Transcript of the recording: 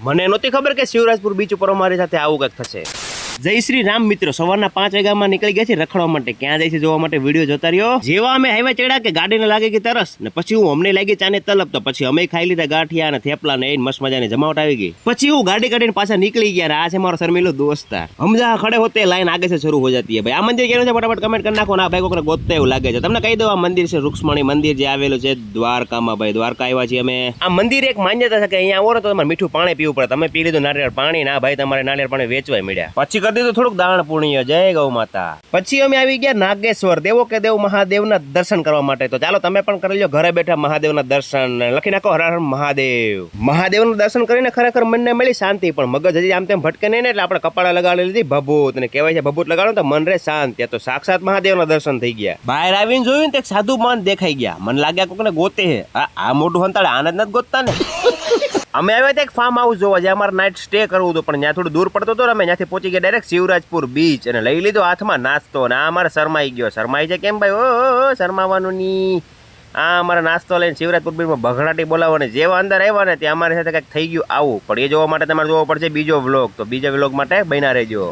મને નહોતી ખબર કે શિવરાજપુર બીચ ઉપર અમારી સાથે આવું કંઈક થશે. જય શ્રી રામ મિત્રો, સવારના 5 વાગ્યામાં નીકળી ગયા છે રખડવા માટે. ક્યાં જાય છે જોવા માટે વિડીયો જોતા રહ્યો. જેવા અમે હાઈવે ચડ્યા કે ગાડીને લાગી ગઈ તરસ ને પછી હું અમને લાગી ચાને તલબ, તો પછી અમે ખાઈ લીધા ગાંઠિયા અને થેપલા ને મસ્ત મજાની જમાવટ આવી ગઈ. પછી હું ગાડી કાઢીને પાછા નીકળી ગયા. આ છે મારો શર્મીલો દોસ્તાર. हम जहाँ खड़े होते हैं लाइन आगे से शुरू हो जाती है. भाई આ મંદિર કેવું છે ફટાફટ કમેન્ટ કરી નાખો. ના ભાઈ કોઈને ગોતતા એવું લાગે છે. તમને કહી દો, આ મંદિર છે રૂક્ષ્મણી મંદિર, જે આવેલું છે દ્વારકામાં. ભાઈ દ્વારકા આવ્યા છીએ અમે. આ મંદિર એક માન્યતા છે કે અહીંયા આવો તો તમારે મીઠું પાણી પીવું પડે. તમે પી લીધું નારિયેળ પાણી, ના ભાઈ તમારે નારિયેળ પાણી વેચવાય મળ્યા. પછી કરી દીધું થોડુંક દાણ પુણ્ય. જય ગૌ માતા. પછી અમે આવી ગયા નાગેશ્વર, દેવો કે દેવ મહાદેવના દર્શન કરવા માટે. તો ચાલો તમે પણ કરી લો ઘરે બેઠા મહાદેવના દર્શન. લખી નાખો હર હર મહાદેવ. મહાદેવના દર્શન કરીને ખરેખર મનને મળી શાંતિ, પણ મગજ હજી આમ તેમ ભટકે નહીં ને, એટલે આપણે કપાળા લગાડી લીધી ભભૂત. ને કહેવાય છે ભભૂત લગાડો તો મન રે શાંત. ત્યાં તો સાક્ષાત મહાદેવના દર્શન થઈ ગયા. બહાર આવીને જોયું ને તે સાધુ મન દેખાઈ ગયા. મને લાગ્યા કોકને ગોતે હે. આ મોટું હંતાળે આને જ નથી ગોતતા ને. અમે આવ્યા હતા એક ફાર્મ હાઉસ જોવા, જે અમારે નાઇટ સ્ટે કરવું હતું, પણ ત્યાં થોડું દૂર પડતો હતો. અમે ત્યાંથી પહોંચી ગયા ડાયરેક્ટ શિવરાજપુર બીચ અને લઈ લીધો હાથમાં નાસ્તો. અને આ અમારે શરમાઈ ગયો. શરમાઈ છે કેમ ભાઈ? ઓ શરમાવાનું ની. આ અમારે નાસ્તો લઈને શિવરાજપુર બીચમાં ભગડાટી બોલાવવાને. જેવા અંદર આવ્યા ને ત્યાં અમારી સાથે કંઈક થઈ ગયું આવું. પણ એ જોવા માટે તમારે જોવો પડશે બીજો વ્લોગ. તો બીજા વ્લોગ માટે બન્યા રહેજો.